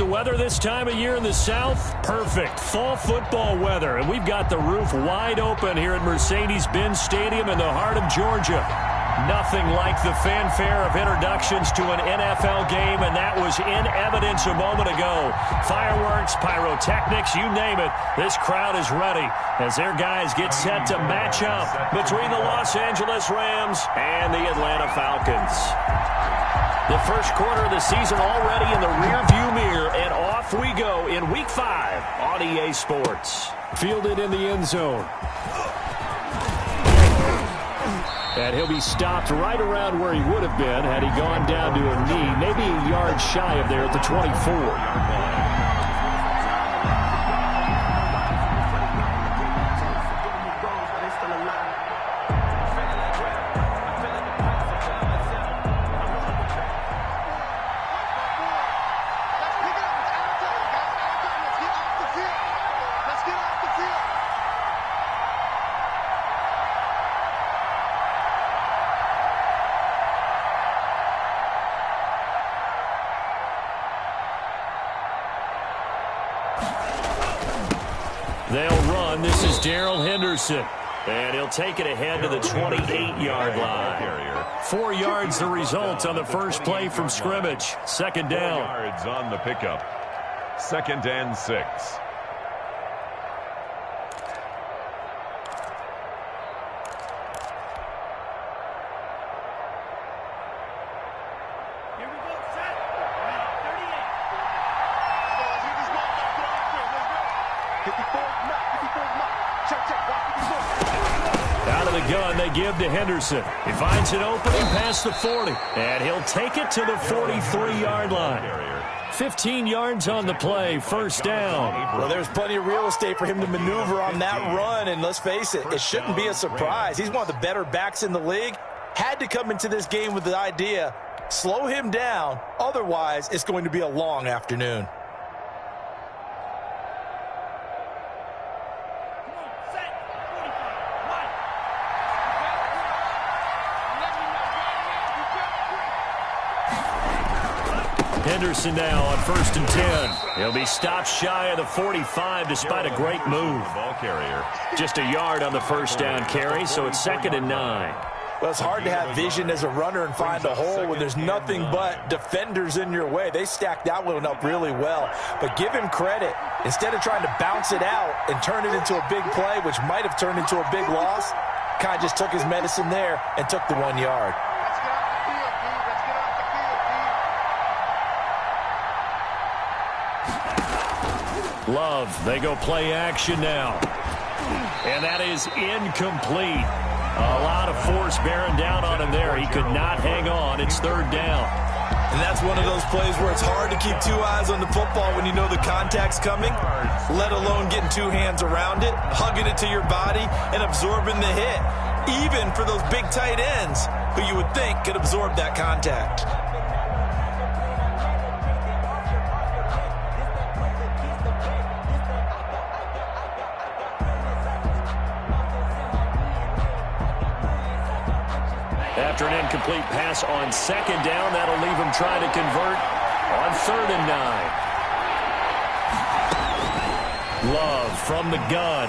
the weather this time of year in the South? Perfect. Fall football weather. And we've got the roof wide open here at Mercedes-Benz Stadium in the heart of Georgia. Nothing like the fanfare of introductions to an NFL game, and that was in evidence a moment ago. Fireworks, pyrotechnics, you name it. This crowd is ready as their guys get set to match up between the Los Angeles Rams and the Atlanta Falcons. The first quarter of the season already in the rearview mirror, and off we go in Week 5 on EA Sports. Fielded in the end zone. And he'll be stopped right around where he would have been had he gone down to a knee, maybe a yard shy of there at the 24. They'll run. This is Darrell Henderson. And he'll take it ahead to the 28-yard line. 4 yards the result on the first play from scrimmage. Second down. 4 yards on the pickup. 2nd and 6. Out of the gun, they give to Henderson. He finds an opening past the 40, and he'll take it to the 43-yard line. 15 yards on the play, first down. Well, there's plenty of real estate for him to maneuver on that run, and let's face it, it shouldn't be a surprise. He's one of the better backs in the league. Had to come into this game with the idea, slow him down, otherwise it's going to be a long afternoon. Henderson now on 1st and 10. He'll be stopped shy of the 45 despite a great move. Ball carrier. Just a yard on the first down carry, so it's 2nd and 9. Well, it's hard to have vision as a runner and find a hole when there's nothing but defenders in your way. They stacked that one up really well. But give him credit. Instead of trying to bounce it out and turn it into a big play, which might have turned into a big loss, kind of just took his medicine there and took the 1 yard. Love, they go play action now. And that is incomplete. A lot of force bearing down on him there. He could not hang on. It's 3rd down. And that's one of those plays where it's hard to keep 2 eyes on the football when you know the contact's coming, let alone getting 2 hands around it, hugging it to your body, and absorbing the hit, even for those big tight ends who you would think could absorb that contact. After an incomplete pass on 2nd down, that'll leave him trying to convert on 3rd and 9. Love from the gun.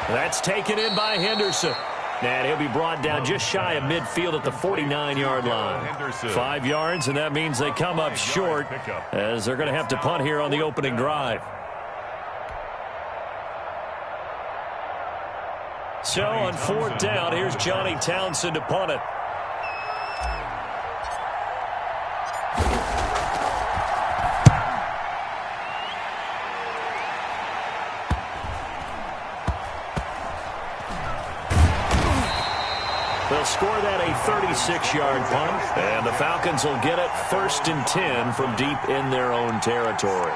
That's taken in by Henderson. And he'll be brought down just shy of midfield at the 49-yard line. 5 yards, and that means they come up short as they're going to have to punt here on the opening drive. So on 4th down, here's Johnny Townsend to punt it. They'll score that a 36-yard punt, and the Falcons will get it 1st and 10 from deep in their own territory.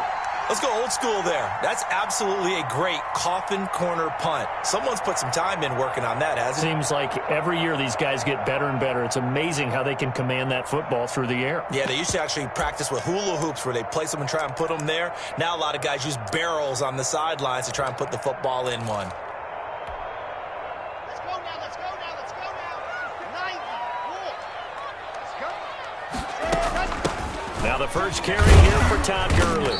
Let's go old school there. That's absolutely a great coffin corner punt. Someone's put some time in working on that, hasn't it? Seems like every year these guys get better and better. It's amazing how they can command that football through the air. Yeah, they used to actually practice with hula hoops where they place them and try and put them there. Now a lot of guys use barrels on the sidelines to try and put the football in one. Now the first carry here for Todd Gurley.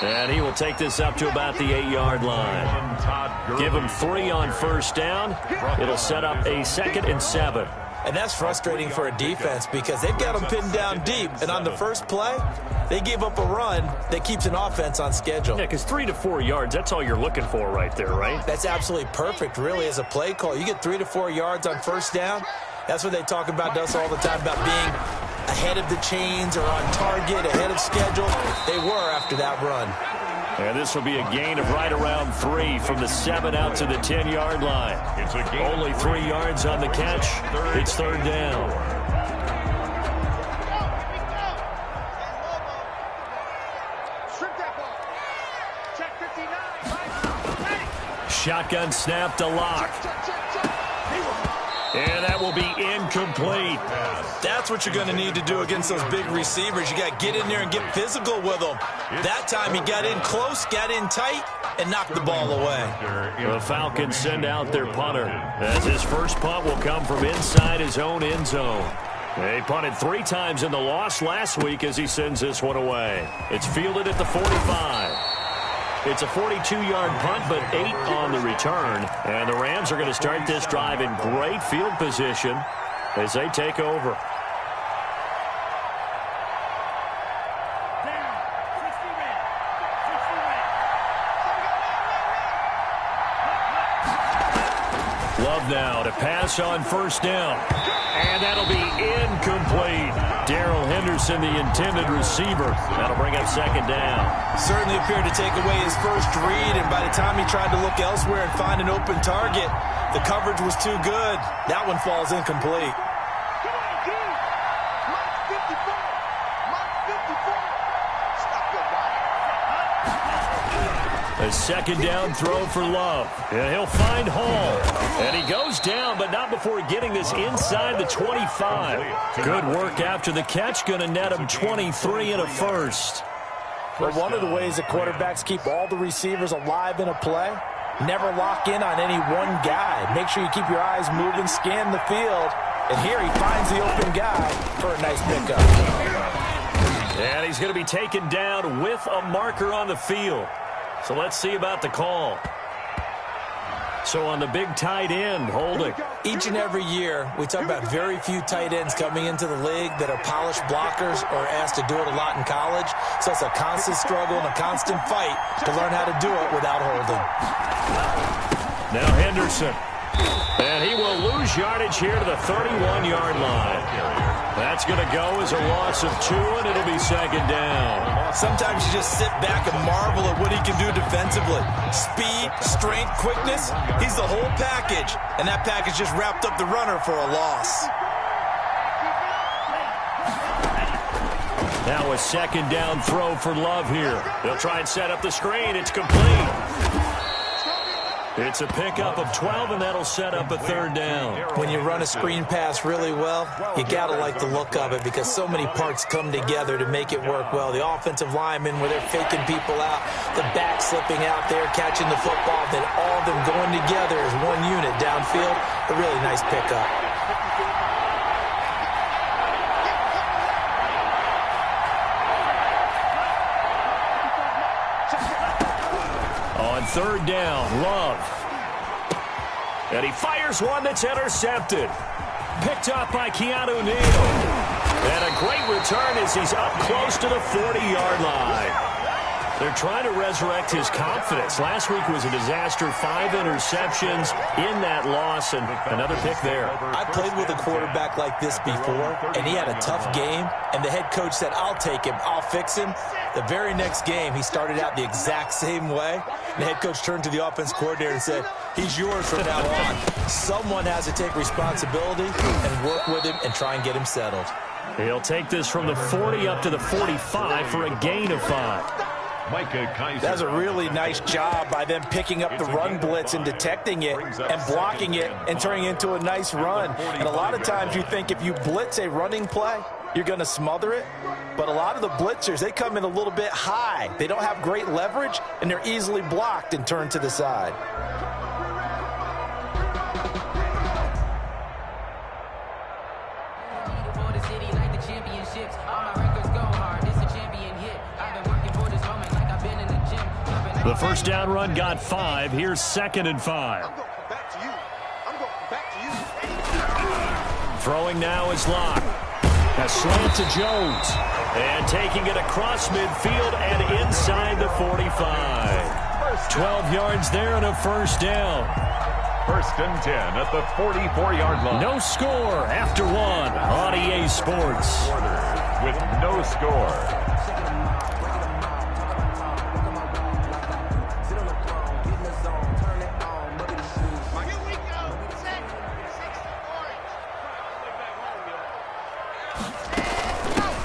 And he will take this up to about the 8-yard line. Give him 3 on first down. It'll set up a 2nd and 7. And that's frustrating for a defense because they've got them pinned down deep. And on the first play, they gave up a run that keeps an offense on schedule. Yeah, because 3 to 4 yards, that's all you're looking for right there, right? That's absolutely perfect, really, as a play call. You get 3 to 4 yards on first down. That's what they talk about us all the time, about being ahead of the chains or on target, ahead of schedule. They were after that run. And this will be a gain of right around 3 from the 7 out to the 10-yard line. Only 3 yards on the catch. It's 3rd down. Shotgun snap to Lock. And that will be incomplete. That's what you're going to need to do against those big receivers. You got to get in there and get physical with them. That time he got in close, got in tight, and knocked the ball away. The Falcons send out their punter, as his first punt will come from inside his own end zone. They punted 3 times in the loss last week as he sends this one away. It's fielded at the 45. It's a 42-yard punt, but 8 on the return. And the Rams are going to start this drive in great field position as they take over. Love now to pass on first down. And that'll be incomplete. Darrell Henderson, the intended receiver. That'll bring up 2nd down. Certainly appeared to take away his first read, and by the time he tried to look elsewhere and find an open target, the coverage was too good. That one falls incomplete. A 2nd down throw for Love. And he'll find Hall. And he goes down, but not before getting this inside the 25. Good work after the catch. Going to net him 23 and a first. But one of the ways that quarterbacks keep all the receivers alive in a play, never lock in on any one guy. Make sure you keep your eyes moving, scan the field. And here he finds the open guy for a nice pickup. And he's going to be taken down with a marker on the field. So let's see about the call. So on the big tight end, holding. Each and every year, we talk about very few tight ends coming into the league that are polished blockers or asked to do it a lot in college. So it's a constant struggle and a constant fight to learn how to do it without holding. Now Henderson. And he will lose yardage here to the 31-yard line. That's going to go as a loss of 2, and it'll be 2nd down. Sometimes you just sit back and marvel at what he can do defensively. Speed, strength, quickness, he's the whole package. And that package just wrapped up the runner for a loss. Now a 2nd down throw for Love here. They'll try and set up the screen. It's complete. It's a pickup of 12, and that'll set up a 3rd down. When you run a screen pass really well, you got to like the look of it because so many parts come together to make it work well. The offensive linemen, where they're faking people out, the back slipping out there, catching the football, then all of them going together as one unit downfield. A really nice pickup. On 3rd down, Love. And he fires one that's intercepted. Picked up by Keanu Neal. And a great return as he's up close to the 40-yard line. They're trying to resurrect his confidence. Last week was a disaster. 5 interceptions in that loss, and another pick there. I played with a quarterback like this before, and he had a tough game, and the head coach said, I'll take him, I'll fix him. The very next game, he started out the exact same way. And the head coach turned to the offense coordinator and said, he's yours from now on. Someone has to take responsibility and work with him and try and get him settled. He'll take this from the 40 up to the 45 for a gain of 5. That's a really nice job by them picking up the run blitz and detecting it and blocking it and turning it into a nice run. And a lot of times you think if you blitz a running play, you're going to smother it. But a lot of the blitzers, they come in a little bit high. They don't have great leverage, and they're easily blocked and turned to the side. The first down run got 5. Here's 2nd and 5. Throwing now is Locke. A slant to Jones. And taking it across midfield and inside the 45. 12 yards there and a first down. 1st and 10 at the 44-yard line. No score after 1 on EA Sports. With no score.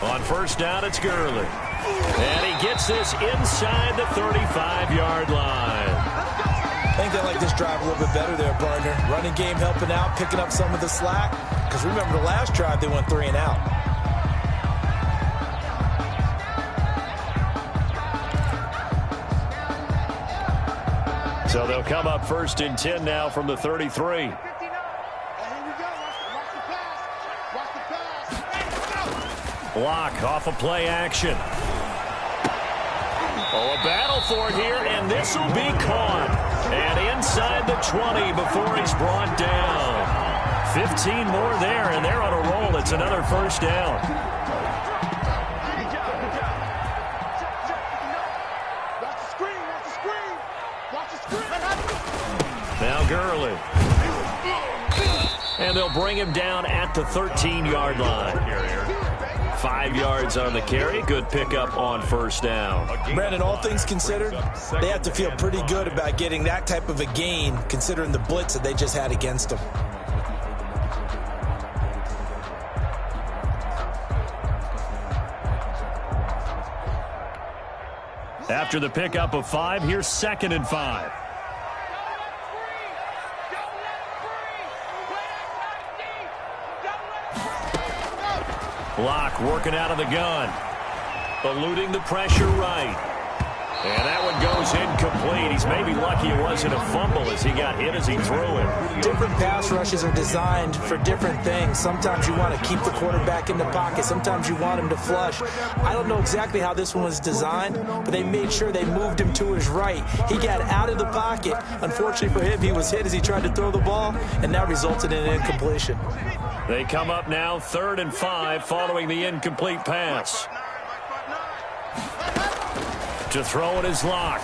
On first down, it's Gurley. And he gets this inside the 35-yard line. I think they like this drive a little bit better there, partner. Running game helping out, picking up some of the slack. Because remember the last drive, they went 3 and out. So they'll come up 1st and 10 now from the 33. Block off of play action. Oh, a battle for it here, and this will be caught. And inside the 20 before he's brought down. 15 more there, and they're on a roll. It's another first down. Now Gurley. And they'll bring him down at the 13-yard line. 5 yards on the carry. Good pickup on first down. Brandon, all things considered, they have to feel pretty good about getting that type of a gain, considering the blitz that they just had against them. After the pickup of 5, here's 2nd and 5. Block working out of the gun. Eluding the pressure right. And that one goes incomplete. He's maybe lucky it wasn't a fumble as he got hit as he threw it. Different pass rushes are designed for different things. Sometimes you want to keep the quarterback in the pocket. Sometimes you want him to flush. I don't know exactly how this one was designed, but they made sure they moved him to his right. He got out of the pocket. Unfortunately for him, he was hit as he tried to throw the ball, and that resulted in an incompletion. They come up now 3rd and 5 following the incomplete pass. To throw it is Locke.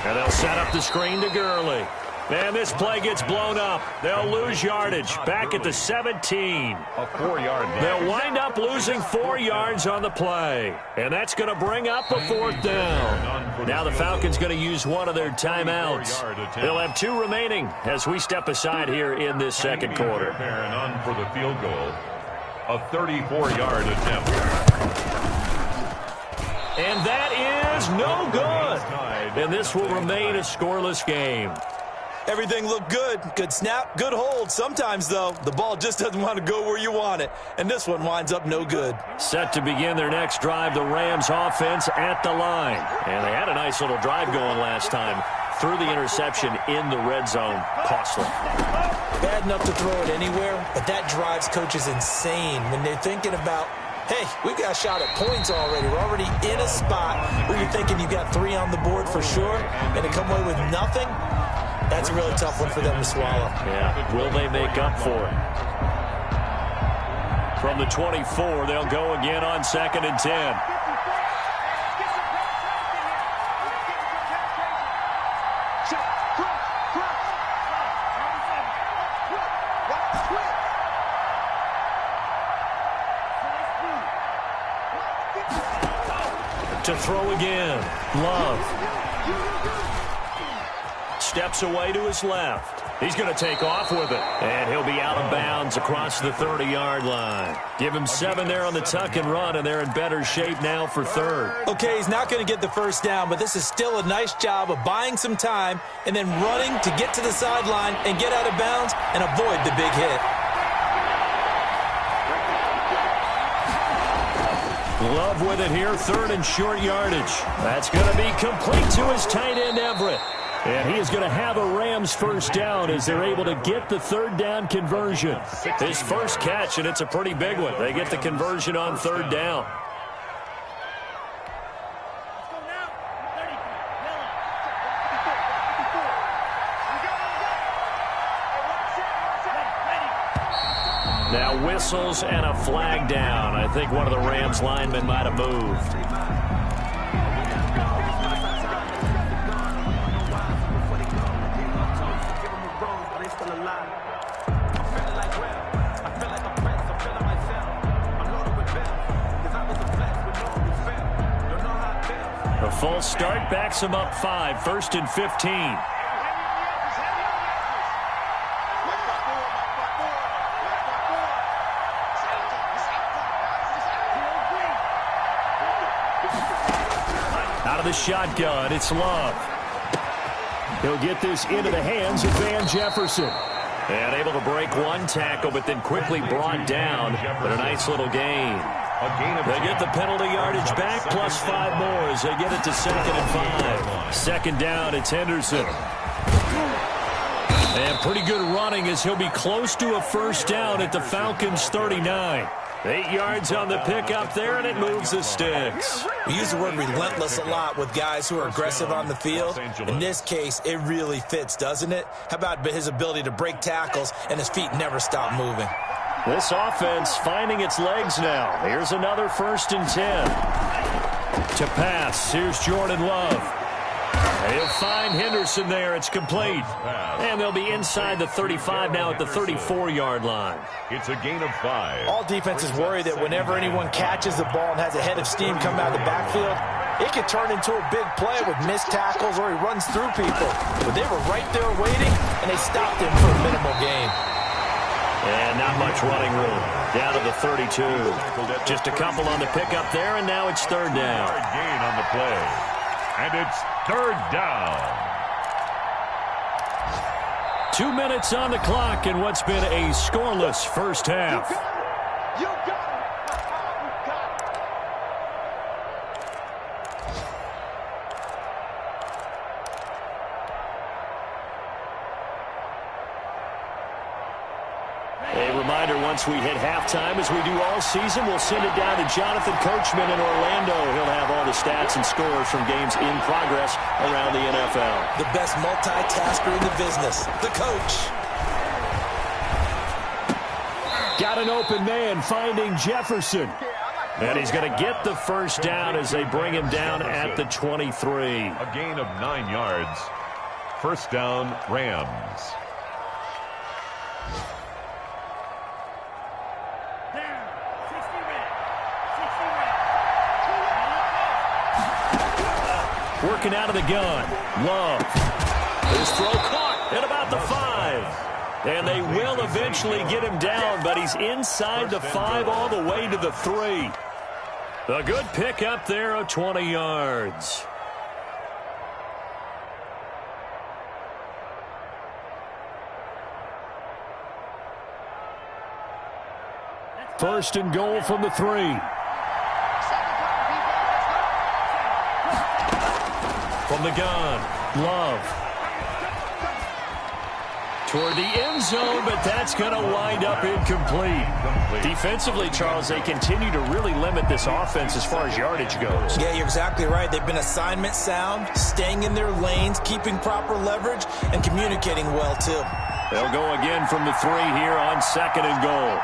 And they'll set up the screen to Gurley. And this play gets blown up. They'll lose yardage. Back at the 17. A 4-yard line. They'll wind up losing 4 yards on the play. And that's going to bring up a 4th down. Now the Falcons going to use one of their timeouts. They'll have 2 remaining as we step aside here in this second quarter. And on for the field goal. A 34-yard attempt. And that is no good. And this will remain a scoreless game. Everything looked good. Good snap, good hold. Sometimes, though, the ball just doesn't want to go where you want it. And this one winds up no good. Set to begin their next drive, the Rams offense at the line. And they had a nice little drive going last time. Threw the interception in the red zone. Costly. Bad enough to throw it anywhere, but that drives coaches insane when they're thinking about, hey, we got a shot at points already. We're already in a spot where you're thinking you got 3 on the board for sure, and to come away with nothing, that's a really tough one for them to swallow. Yeah, will they make up for it? From the 24, they'll go again on 2nd and 10. To throw again. Love. Steps away to his left. He's going to take off with it. And he'll be out of bounds across the 30-yard line. Give him 7 there on the tuck and run, and they're in better shape now for 3rd. Okay, he's not going to get the first down, but this is still a nice job of buying some time and then running to get to the sideline and get out of bounds and avoid the big hit. Love with it here, 3rd and short yardage. That's going to be complete to his tight end, Everett. And he is going to have a Rams first down as they're able to get the 3rd down conversion. His first catch, and it's a pretty big one. They get the conversion on 3rd down. Now whistles and a flag down. I think one of the Rams linemen might have moved. A full start backs him up 5, 1st and 15. Out of the shotgun, it's Love. He'll get this into the hands of Van Jefferson. And able to break one tackle, but then quickly brought down. But a nice little gain. They get the penalty yardage back, plus 5 more as they get it to 2nd and 5. 2nd down, it's Henderson. And pretty good running as he'll be close to a 1st down at the Falcons' 39. 8 yards on the pickup there, and it moves the sticks. We use the word relentless a lot with guys who are aggressive on the field. In this case, it really fits, doesn't it? How about his ability to break tackles and his feet never stop moving? This offense finding its legs now. Here's another 1st and 10. To pass, here's Jordan Love. He'll find Henderson there. It's complete. And they'll be inside the 35 now at the 34-yard line. It's a gain of 5. All defenses worry that whenever anyone catches the ball and has a head of steam coming out of the backfield, it can turn into a big play with missed tackles or he runs through people. But they were right there waiting, and they stopped him for a minimal gain. And not much running room. Down to the 32. Just a couple on the pickup there, and now it's 3rd down. Gain on the play. And it's 3rd down. 2 minutes on the clock in what's been a scoreless first half. You got it. A reminder, once we hit halftime, as we do all season, we'll send it down to Jonathan Coachman in Orlando. He'll have all the stats and scores from games in progress around the NFL. The best multitasker in the business, the coach. Got an open man finding Jefferson. And he's going to get the 1st down as they bring him down at the 23. A gain of 9 yards. 1st down, Rams. Working out of the gun. Love. His throw caught at about the 5. And they will eventually get him down, but he's inside the 5 all the way to the 3. A good pick up there of 20 yards. First and goal from the 3. From the gun, Love. Toward the end zone, but that's going to wind up incomplete. Defensively, Charles, they continue to really limit this offense as far as yardage goes. Yeah, you're exactly right. They've been assignment sound, staying in their lanes, keeping proper leverage, and communicating well, too. They'll go again from the 3 here on 2nd and goal.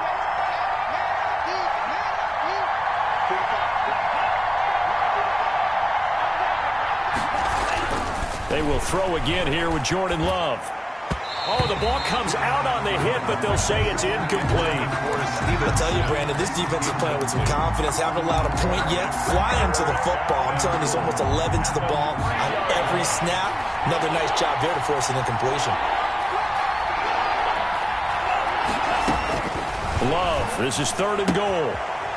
They will throw again here with Jordan Love. Oh, the ball comes out on the hit, but they'll say it's incomplete. I'll tell you, Brandon, this defense is playing with some confidence. Haven't allowed a point yet. Flying to the football. I'm telling you, there's almost 11 to the ball on every snap. Another nice job there to force an incompletion. Love, this is 3rd and goal.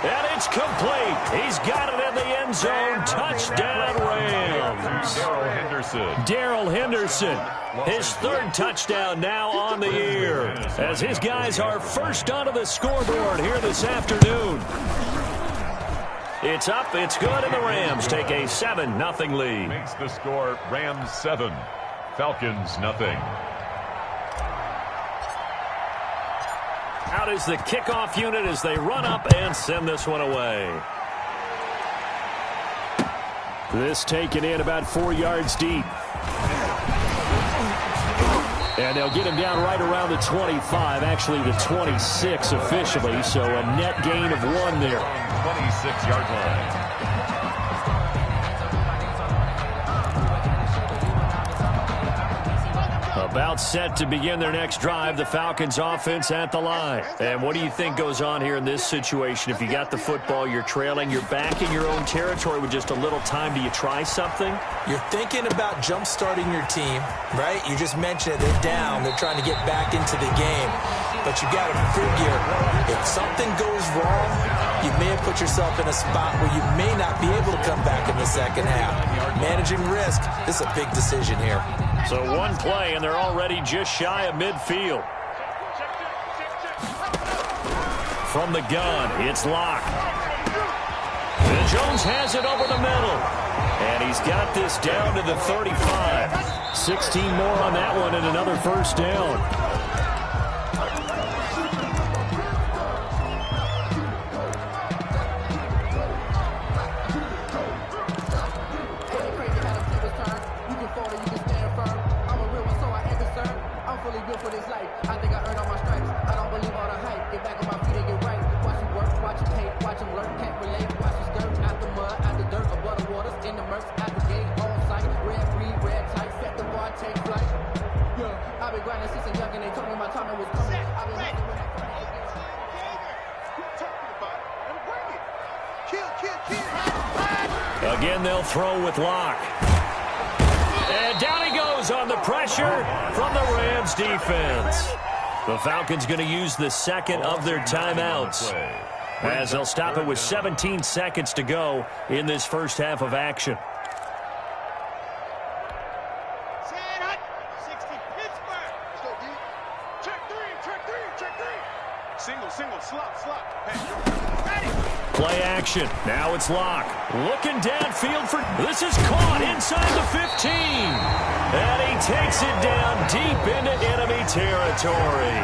And it's complete. He's got it in the end zone. Touchdown, Rams. Darrell Henderson, his 3rd touchdown now on the year, as his guys are first onto the scoreboard here this afternoon. It's up, it's good, and the Rams take a 7-0 lead. Makes the score Rams 7, Falcons nothing. Out is the kickoff unit as they run up and send this one away. This taken in about 4 yards deep. And they'll get him down right around the 25, actually the 26 officially, so a net gain of 1 there. 26-yard line. About set to begin their next drive, the Falcons offense at the line. And what do you think goes on here in this situation? If you got the football, you're trailing, you're back in your own territory with just a little time. Do you try something? You're thinking about jump-starting your team, right? You just mentioned it. They're down. They're trying to get back into the game. But you got to figure, if something goes wrong, you may have put yourself in a spot where you may not be able to come back in the second half. Managing risk, this is a big decision here. So one play, and they're already just shy of midfield. From the gun, it's Locke. And Jones has it over the middle. And he's got this down to the 35. 16 more on that one and another first down. Again, they'll throw with Locke. And down he goes on the pressure from the Rams defense. The Falcons going to use the second of their timeouts, as they'll stop it with 17 seconds to go in this first half of action. Play action. Now it's Locke. Looking downfield for... This is caught inside the 15. And he takes it down deep into enemy territory.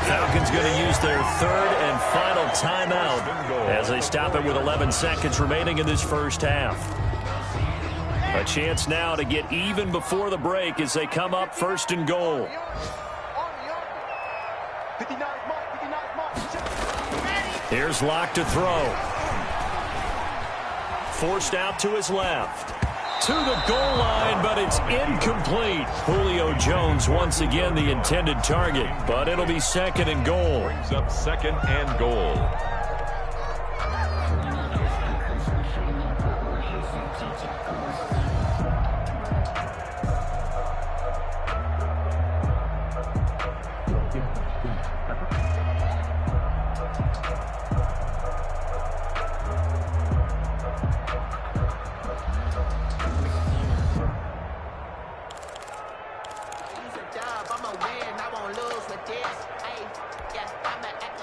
Falcons going to use their third and final timeout as they stop it with 11 seconds remaining in this first half. A chance now to get even before the break as they come up first and goal. Here's Locke to throw. Forced out to his left. To the goal line, but it's incomplete. Julio Jones once again the intended target, but it'll be second and goal. Brings up second and goal.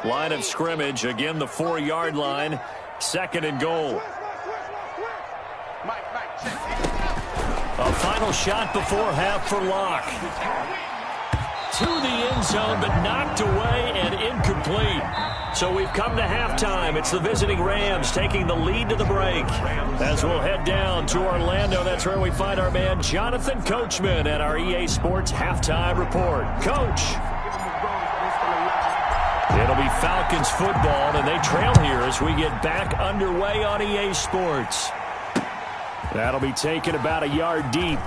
Line of scrimmage, again the 4-yard line, second and goal. A final shot before half for Locke. To the end zone, but knocked away and incomplete. So we've come to halftime. It's the visiting Rams taking the lead to the break. As we'll head down to Orlando, that's where we find our man Jonathan Coachman at our EA Sports Halftime Report. Coach. It'll be Falcons football, and they trail here as we get back underway on EA Sports. That'll be taken about a yard deep.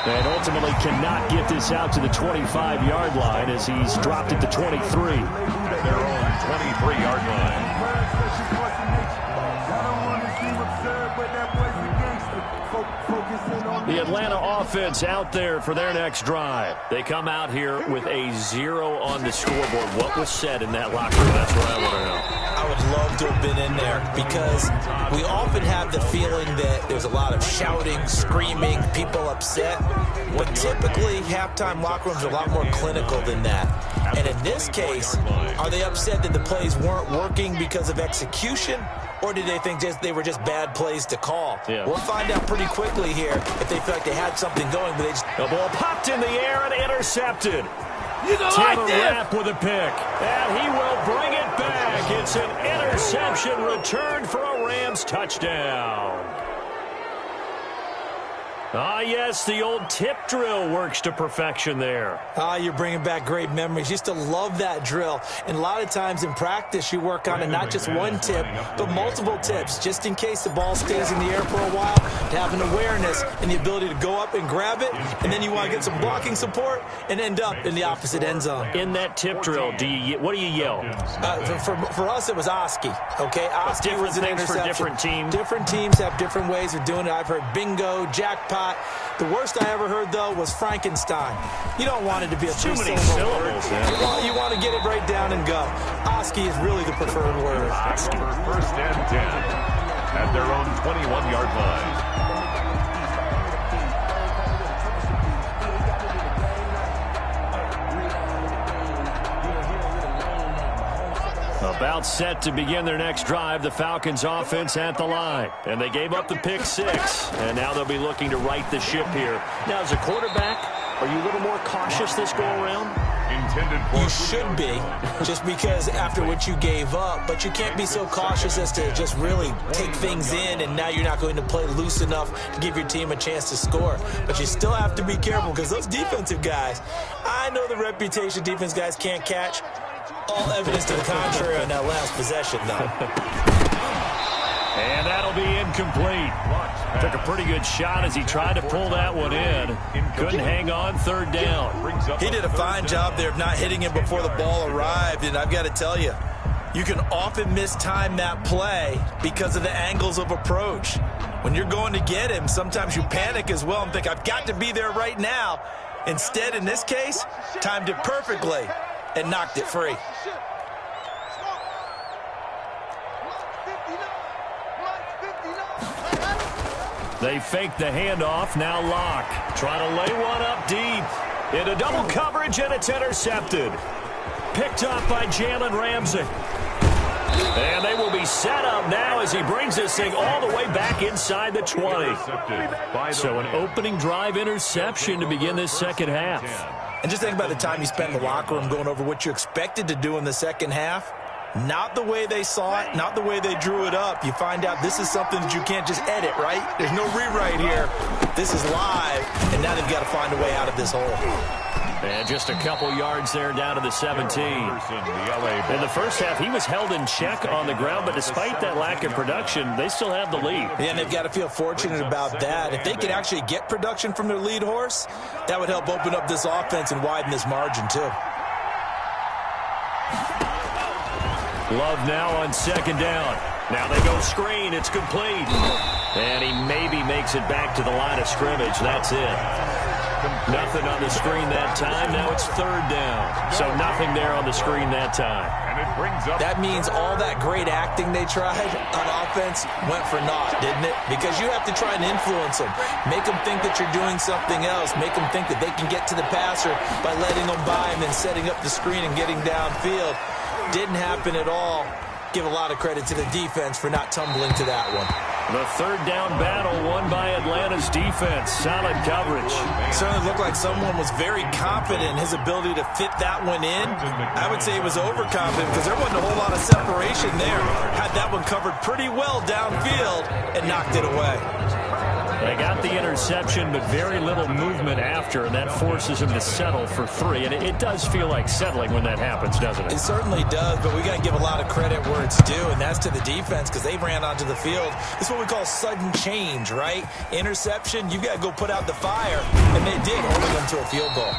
And ultimately cannot get this out to the 25-yard line as he's dropped it to 23. Their own 23-yard line. The Atlanta offense out there for their next drive. They come out here with a 0 on the scoreboard. What was said in that locker room? That's what I want to know. I would love to have been in there because we often have the feeling that there's a lot of shouting, screaming, people upset. But typically, halftime locker rooms are a lot more clinical than that. And in this case, are they upset that the plays weren't working because of execution? Or did they think they were just bad plays to call? Yeah. We'll find out pretty quickly here if they feel like they had something going, but they just... The ball popped in the air and intercepted. Taylor Rapp with a pick. And he will bring it back. It's an interception returned for a Rams touchdown. Ah, yes, the old tip drill works to perfection there. Ah, you're bringing back great memories. Used to love that drill. And a lot of times in practice, you work on it, not just one tip, but multiple tips, just in case the ball stays in the air for a while, to have an awareness and the ability to go up and grab it, and then you want to get some blocking support and end up in the opposite end zone. In that tip drill, what do you yell? For us, it was Oski. Okay, Oski was an interception. For different teams. Different teams have different ways of doing it. I've heard bingo, jackpot. The worst I ever heard, though, was Frankenstein. You don't want it to be a too many syllables. You want to get it right down and go. Oski is really the preferred word. Oski for first and 10 at their own 21-yard line. About set to begin their next drive, the Falcons offense at the line. And they gave up the pick 6, and now they'll be looking to right the ship here. Now, as a quarterback, are you a little more cautious this go-around? You should be, just because after what you gave up, but you can't be so cautious as to just really take things in, and now you're not going to play loose enough to give your team a chance to score. But you still have to be careful, because those defensive guys, I know the reputation defense guys can't catch. All evidence to the contrary on that last possession, though. And that'll be incomplete. Took a pretty good shot as he tried to pull that one in. Couldn't hang on, third down. He did a fine job there of not hitting him before the ball arrived, and I've got to tell you, you can often mistime that play because of the angles of approach. When you're going to get him, sometimes you panic as well and think, I've got to be there right now. Instead, in this case, timed it perfectly and knocked it free. They fake the handoff, now Locke. Trying to lay one up deep. Into double coverage, and it's intercepted. Picked up by Jalen Ramsey. And they will be set up now as he brings this thing all the way back inside the 20. So an opening drive interception to begin this second half. And just think about the time you spent in the locker room going over what you expected to do in the second half. Not the way they saw it, not the way they drew it up. You find out this is something that you can't just edit, right? There's no rewrite here. This is live, and now they've got to find a way out of this hole. And just a couple yards there down to the 17. In the first half, he was held in check on the ground, but despite that lack of production, they still have the lead. Yeah, and they've got to feel fortunate about that. If they could actually get production from their lead horse, that would help open up this offense and widen this margin, too. Love now on second down. Now they go screen. It's complete. And he maybe makes it back to the line of scrimmage. That's it. Nothing on the screen that time. Now it's third down. So nothing there on the screen that time. That means all that great acting they tried on offense went for naught, didn't it? Because you have to try and influence them. Make them think that you're doing something else. Make them think that they can get to the passer by letting them by and then setting up the screen and getting downfield. Didn't happen at all. Give a lot of credit to the defense for not tumbling to that one. The third down battle won by Atlanta's defense. Solid coverage. It certainly looked like someone was very confident in his ability to fit that one in. I would say he was overconfident because there wasn't a whole lot of separation there. Had that one covered pretty well downfield and knocked it away. They got the interception, but very little movement after, and that forces him to settle for 3. And it does feel like settling when that happens, doesn't it? It certainly does, but we got to give a lot of credit where it's due, and that's to the defense because they ran onto the field. It's what we call sudden change, right? Interception, you've got to go put out the fire, and they did, holding them to a field goal.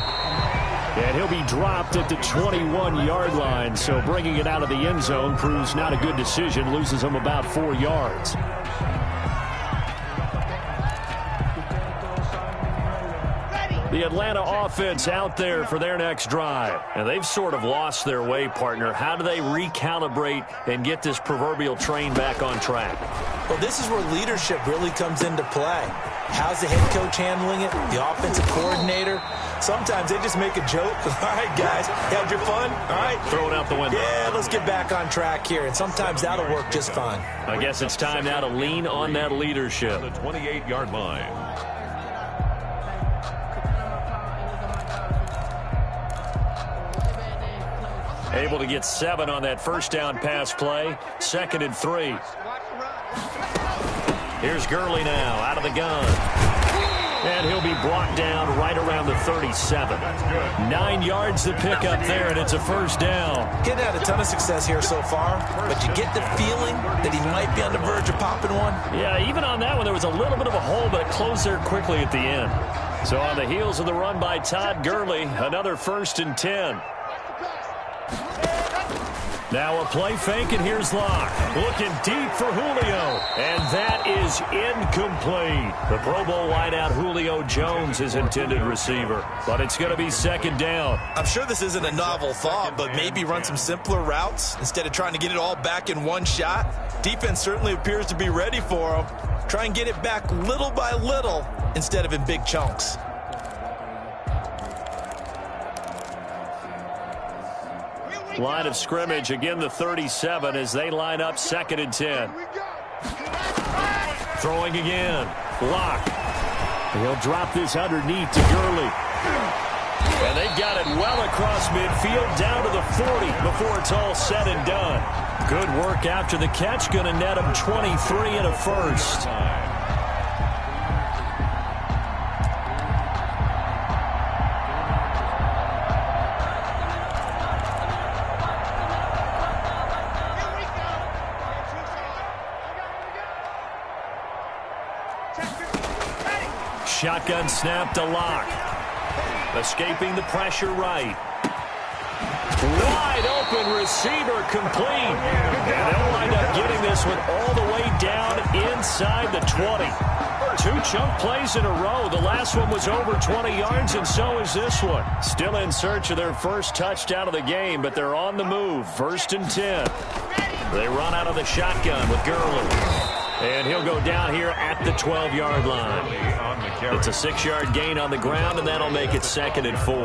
And he'll be dropped at the 21-yard line, so bringing it out of the end zone proves not a good decision, loses him about 4 yards. The Atlanta offense out there for their next drive. And they've sort of lost their way, partner. How do they recalibrate and get this proverbial train back on track? Well, this is where leadership really comes into play. How's the head coach handling it? The offensive coordinator? Sometimes they just make a joke. All right, guys, you had your fun? All right. Throw it out the window. Yeah, let's get back on track here. And sometimes that'll work just fine. I guess it's time now to lean on that leadership. The 28-yard line. Able to get 7 on that first down pass play. 2nd and 3. Here's Gurley now out of the gun. And he'll be brought down right around the 37. 9 yards to pick up there, and it's a first down. He's had a ton of success here so far, but you get the feeling that he might be on the verge of popping one. Yeah, even on that one, there was a little bit of a hole, but it closed there quickly at the end. So on the heels of the run by Todd Gurley, another 1st and 10. Now a play fake, and here's Locke. Looking deep for Julio. And that is incomplete. The Pro Bowl wideout Julio Jones is intended receiver. But it's going to be 2nd down. I'm sure this isn't a novel thought, but maybe run some simpler routes instead of trying to get it all back in one shot. Defense certainly appears to be ready for him. Try and get it back little by little instead of in big chunks. Line of scrimmage, again the 37 as they line up 2nd and 10. Throwing again. Locke. He'll drop this underneath to Gurley. And they got it well across midfield down to the 40 before it's all said and done. Good work after the catch. Going to net him 23 and a first. Shotgun snap to Locke. Escaping the pressure right. Wide open receiver complete. And they'll wind up getting this one all the way down inside the 20. 2 chunk plays in a row. The last one was over 20 yards, and so is this one. Still in search of their first touchdown of the game, but they're on the move. 1st and 10. They run out of the shotgun with Gurley. And he'll go down here at the 12-yard line. It's a 6-yard gain on the ground, and that'll make it 2nd and 4.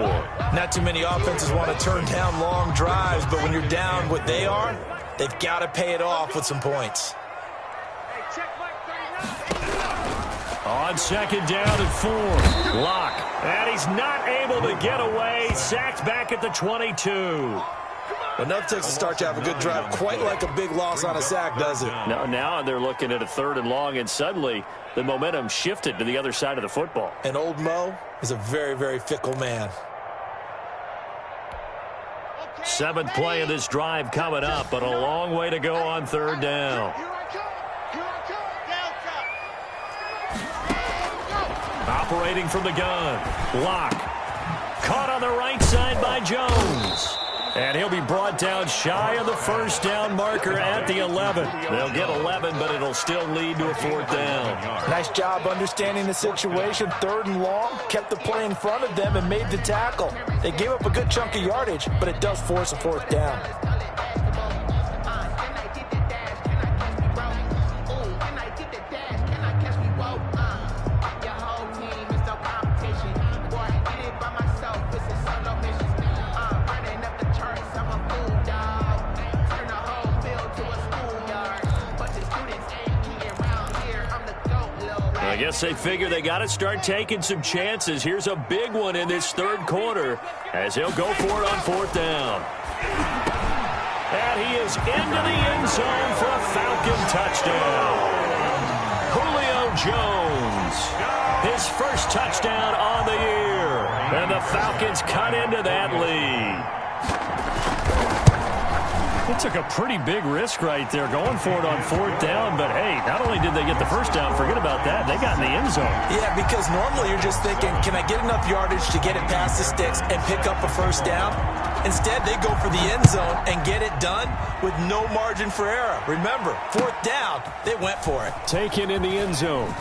Not too many offenses want to turn down long drives, but when you're down what they are, they've got to pay it off with some points. On 2nd down and 4. Locke. And he's not able to get away. Sacked back at the 22. Enough takes to start to have a good drive, quite like a big loss on a sack, does it? Now they're looking at a 3rd and long, and suddenly the momentum shifted to the other side of the football. And old Mo is a very, very fickle man. 7th play of this drive coming up, but a long way to go on 3rd down. Operating from the gun. Locke. Caught on the right side by Jones. And he'll be brought down shy of the 1st down marker at the 11. They'll get 11, but it'll still lead to a 4th down. Nice job understanding the situation. 3rd and long, kept the play in front of them and made the tackle. They gave up a good chunk of yardage, but it does force a 4th down. I guess they figure they got to start taking some chances. Here's a big one in this 3rd quarter as he'll go for it on 4th down. And he is into the end zone for a Falcon touchdown. Julio Jones, his first touchdown on the year. And the Falcons cut into that lead. It took a pretty big risk right there going for it on 4th down, but hey, not only did they get the 1st down, forget about that, they got in the end zone. Yeah, because normally you're just thinking, can I get enough yardage to get it past the sticks and pick up a 1st down? Instead, they go for the end zone and get it done with no margin for error. Remember, 4th down, they went for it. Taken in the end zone.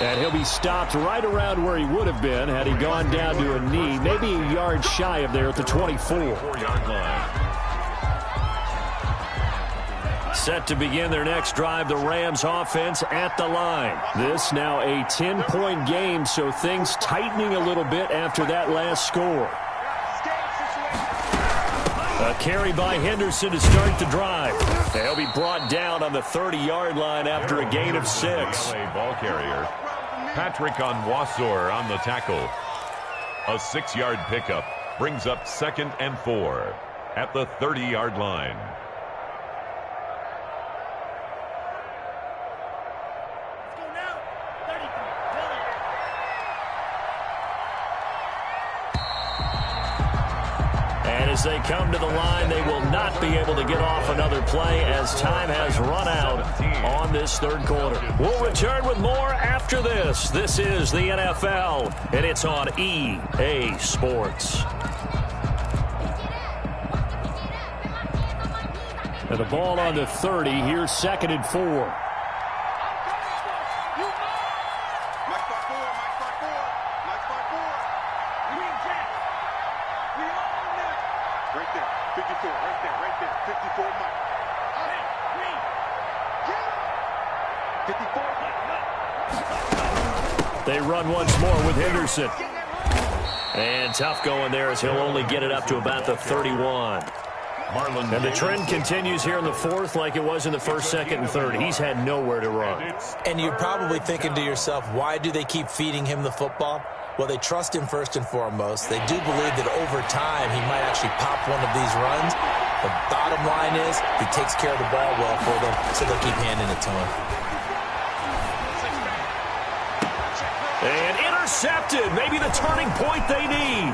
And he'll be stopped right around where he would have been had he gone down to a knee, maybe a yard shy of there at the 24. 4-yard line. Set to begin their next drive, the Rams offense at the line. This now a 10-point game, so things tightening a little bit after that last score. A carry by Henderson to start the drive. They'll be brought down on the 30-yard line after a gain of 6. Ball carrier. Patrick Onwuasor on the tackle. A 6-yard pickup brings up 2nd and 4 at the 30-yard line. And as they come to the line, they will not be able to get off another play as time has run out on this third quarter. We'll return with more after this. This is the NFL, and it's on EA Sports. And the ball on the 30. Here's 2nd and 4. They run once more with Henderson. And tough going there as he'll only get it up to about the 31. And the trend continues here in the fourth like it was in the first, second, and third. He's had nowhere to run. And you're probably thinking to yourself, why do they keep feeding him the football? Well, they trust him first and foremost. They do believe that over time he might actually pop one of these runs. The bottom line is he takes care of the ball well for them, so they'll keep handing it to him. And intercepted. Maybe the turning point they need.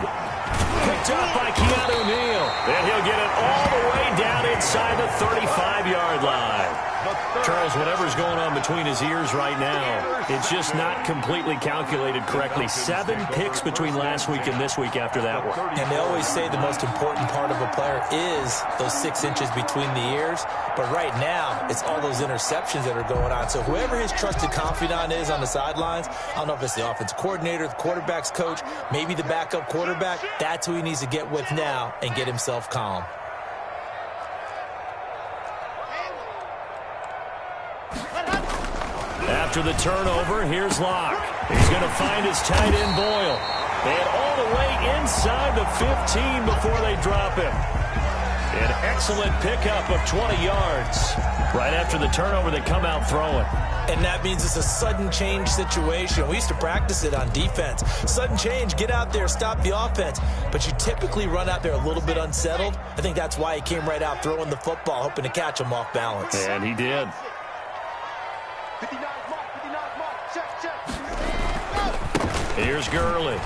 Picked up by Keanu Neal. And he'll get it all the way down inside the 35-yard line. Charles, whatever's going on between his ears right now, it's just not completely calculated correctly. 7 picks between last week and this week after that one. And they always say the most important part of a player is those 6 inches between the ears. But right now, it's all those interceptions that are going on. So whoever his trusted confidant is on the sidelines, I don't know if it's the offense coordinator, the quarterback's coach, maybe the backup quarterback, that's who he needs to get with now and get himself calm. After the turnover, here's Locke. He's going to find his tight end, Boyle. And all the way inside the 15 before they drop him. An excellent pickup of 20 yards. Right after the turnover, they come out throwing. And that means it's a sudden change situation. We used to practice it on defense. Sudden change, get out there, stop the offense. But you typically run out there a little bit unsettled. I think that's why he came right out throwing the football, hoping to catch him off balance. And he did. Here's Gurley.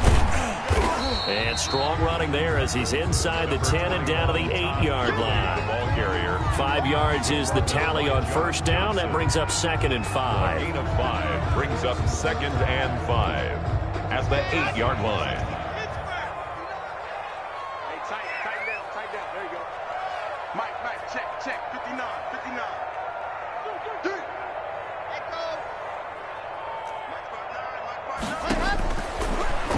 And strong running there as he's inside the 10 and down to the 8-yard line. Ball carrier. 5 yards is the tally on first down. That brings up 2nd and 5. Gain of 5 brings up 2nd and 5 at the 8-yard line. Hey, tighten down. There you go. Mike, check. 59.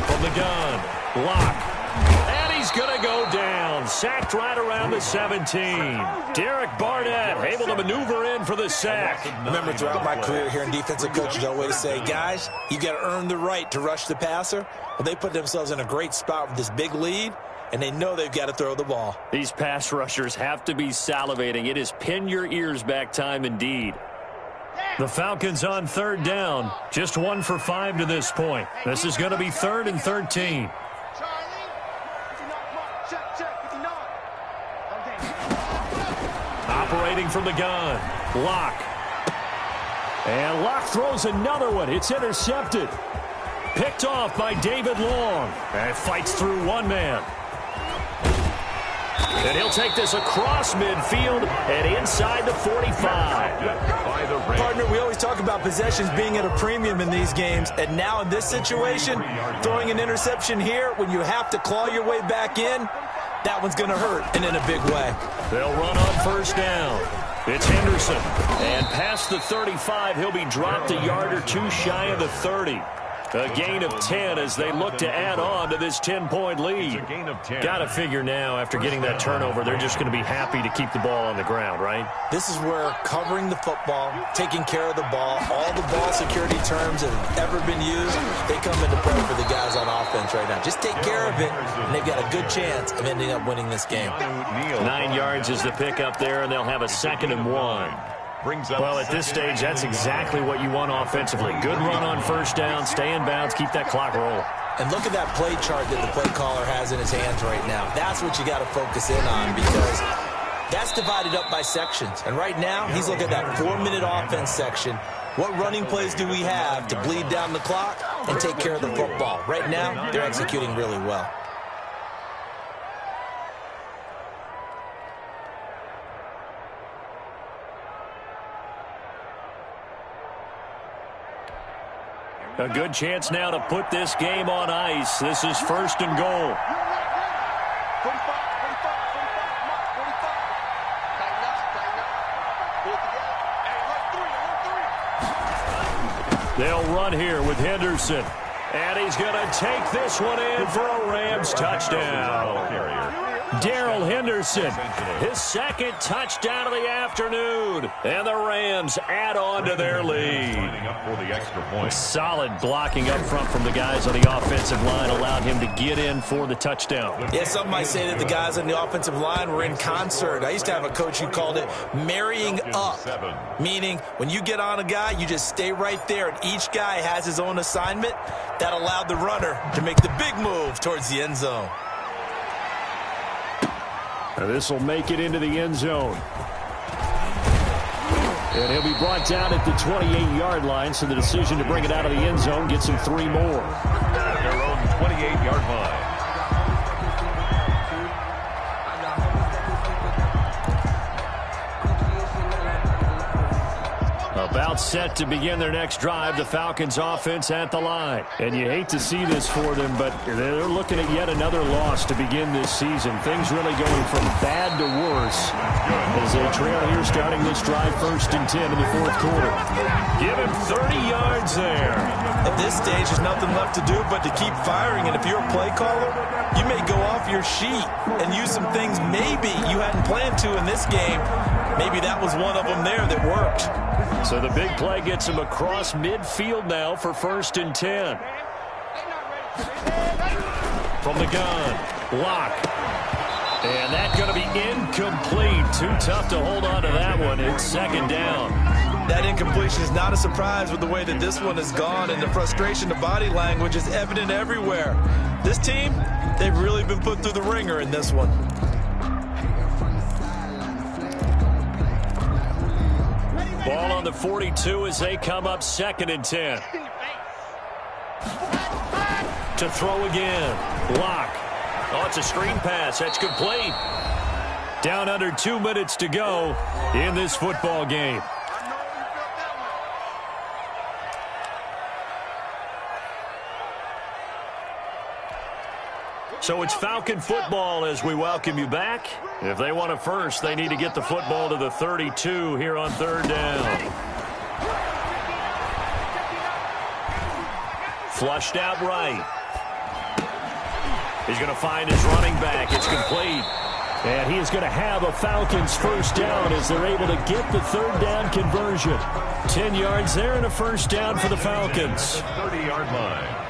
From the gun, Locke. And he's going to go down. Sacked right around the 17. Derek Barnett able to maneuver in for the sack. Remember, throughout my career here in defensive coaching, I always say, guys, you got to earn the right to rush the passer. Well, they put themselves in a great spot with this big lead, and they know they've got to throw the ball. These pass rushers have to be salivating. It is pin your ears back time indeed. The Falcons on third down. Just 1 for 5 to this point. This is going to be 3rd and 13. Operating from the gun, Locke. And Locke throws another one. It's intercepted. Picked off by David Long. And fights through one man. And he'll take this across midfield and inside the 45. Partner, we always talk about possessions being at a premium in these games. And now in this situation, throwing an interception here when you have to claw your way back in, that one's going to hurt, and in a big way. They'll run on first down. It's Henderson. And past the 35, he'll be dropped a yard or 2 shy of the 30. A gain of 10 as they look to add on to this 10-point lead. Got to figure now, after getting that turnover, they're just going to be happy to keep the ball on the ground, right? This is where covering the football, taking care of the ball, all the ball security terms that have ever been used, they come into play for the guys on offense right now. Just take care of it, and they've got a good chance of ending up winning this game. 9 yards is the pickup there, and they'll have a 2nd and 1. Well, at this stage, that's exactly what you want offensively. Good run on first down, stay in bounds, keep that clock rolling. And look at that play chart that the play caller has in his hands right now. That's what you got to focus in on, because that's divided up by sections. And right now, he's looking at that 4-minute offense section. What running plays do we have to bleed down the clock and take care of the football? Right now, they're executing really well. A good chance now to put this game on ice. This is first and goal. 45, 45, 45, 45. Tighten up, tighten up. Pull it together. Hey, run 3, run 3. They'll run here with Henderson. And he's going to take this one in for a Rams touchdown. Darrell Henderson, his second touchdown of the afternoon. And the Rams add on to their lead. Solid blocking up front from the guys on the offensive line allowed him to get in for the touchdown. Yeah, some might say that the guys on the offensive line were in concert. I used to have a coach who called it marrying up, meaning when you get on a guy, you just stay right there, and each guy has his own assignment. That allowed the runner to make the big move towards the end zone. Now this will make it into the end zone. And he'll be brought down at the 28-yard line, so the decision to bring it out of the end zone gets him 3 more. Their own 28-yard line. About set to begin their next drive, the Falcons offense at the line. And you hate to see this for them, but they're looking at yet another loss to begin this season. Things really going from bad to worse as they trail here starting this drive 1st and 10 in the 4th quarter. Give him 30 yards there. At this stage, there's nothing left to do but to keep firing. And if you're a play caller, you may go off your sheet and use some things maybe you hadn't planned to in this game. Maybe that was one of them there that worked. So the big play gets him across midfield now for 1st and 10. From the gun, Locke. And that's going to be incomplete. Too tough to hold on to that one. It's 2nd down. That incompletion is not a surprise with the way that this one has gone, and the frustration, the body language is evident everywhere. This team, they've really been put through the ringer in this one. Ball on the 42 as they come up 2nd and 10. To throw again. Locke. Oh, it's a screen pass. That's complete. Down under 2 minutes to go in this football game. So it's Falcon football as we welcome you back. If they want it first, they need to get the football to the 32 here on 3rd down. Flushed out right. He's going to find his running back. It's complete. And he is going to have a Falcons 1st down as they're able to get the 3rd down conversion. 10 yards there and a 1st down for the Falcons. 30-yard line.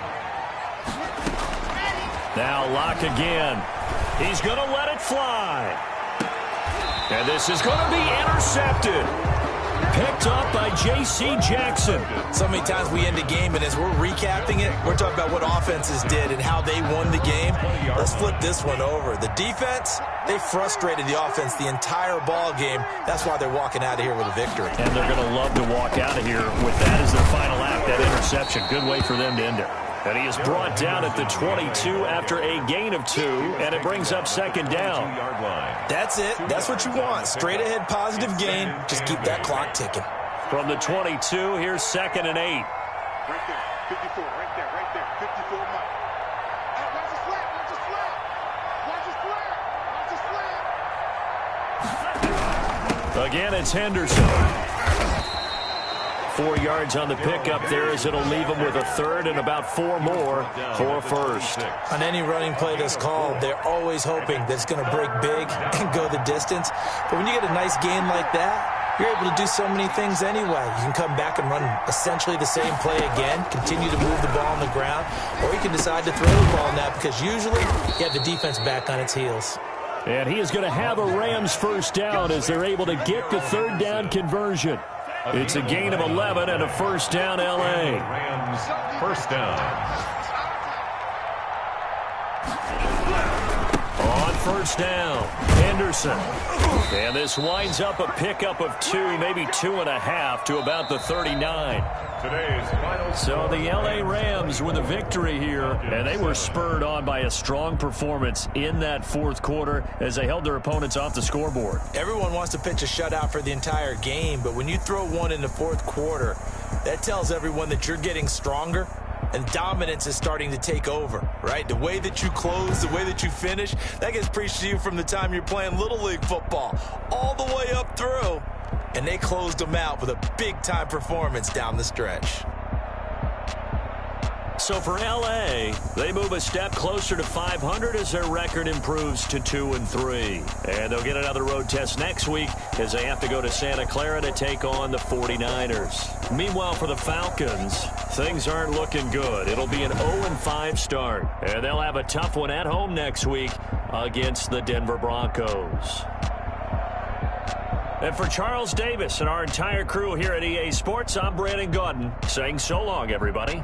Now Locke again. He's going to let it fly. And this is going to be intercepted. Picked up by J.C. Jackson. So many times we end a game, and as we're recapping it, we're talking about what offenses did and how they won the game. Let's flip this one over. The defense, they frustrated the offense the entire ball game. That's why they're walking out of here with a victory. And they're going to love to walk out of here with that as their final act, that interception. Good way for them to end it. And he is brought down at the 22 after a gain of 2, and it brings up 2nd down. That's it. That's what you want. Straight ahead positive gain. Just keep that clock ticking. From the 22, here's 2nd and 8. Right there, 54, right there, 54 Mike. Hey, watch the flat, watch the flat. Watch the flat, watch the flat. Again, it's Henderson. 4 yards on the pickup there as it'll leave him with a 3rd and about 4 more for a 1st. On any running play that's called, they're always hoping that it's going to break big and go the distance. But when you get a nice gain like that, you're able to do so many things anyway. You can come back and run essentially the same play again, continue to move the ball on the ground, or you can decide to throw the ball now because usually you have the defense back on its heels. And he is going to have a Rams 1st down as they're able to get the 3rd down conversion. It's a gain of 11 and a 1st down, L.A. Rams 1st down. On 1st down, Henderson. And this winds up a pickup of 2, maybe 2.5 to about the 39. Today's final. So the L.A. Rams with a victory here, and they were spurred on by a strong performance in that 4th quarter as they held their opponents off the scoreboard. Everyone wants to pitch a shutout for the entire game, but when you throw one in the 4th quarter, That tells everyone that you're getting stronger and dominance is starting to take over, right? The way that you close, the way that you finish, that gets preached to you from the time you're playing Little League football all the way up through. And they closed them out with a big-time performance down the stretch. So for L.A., they move a step closer to 500 as their record improves to 2-3. And they'll get another road test next week as they have to go to Santa Clara to take on the 49ers. Meanwhile, for the Falcons, things aren't looking good. It'll be an 0-5 start, and they'll have a tough one at home next week against the Denver Broncos. And for Charles Davis and our entire crew here at EA Sports, I'm Brandon Gaudin saying so long, everybody.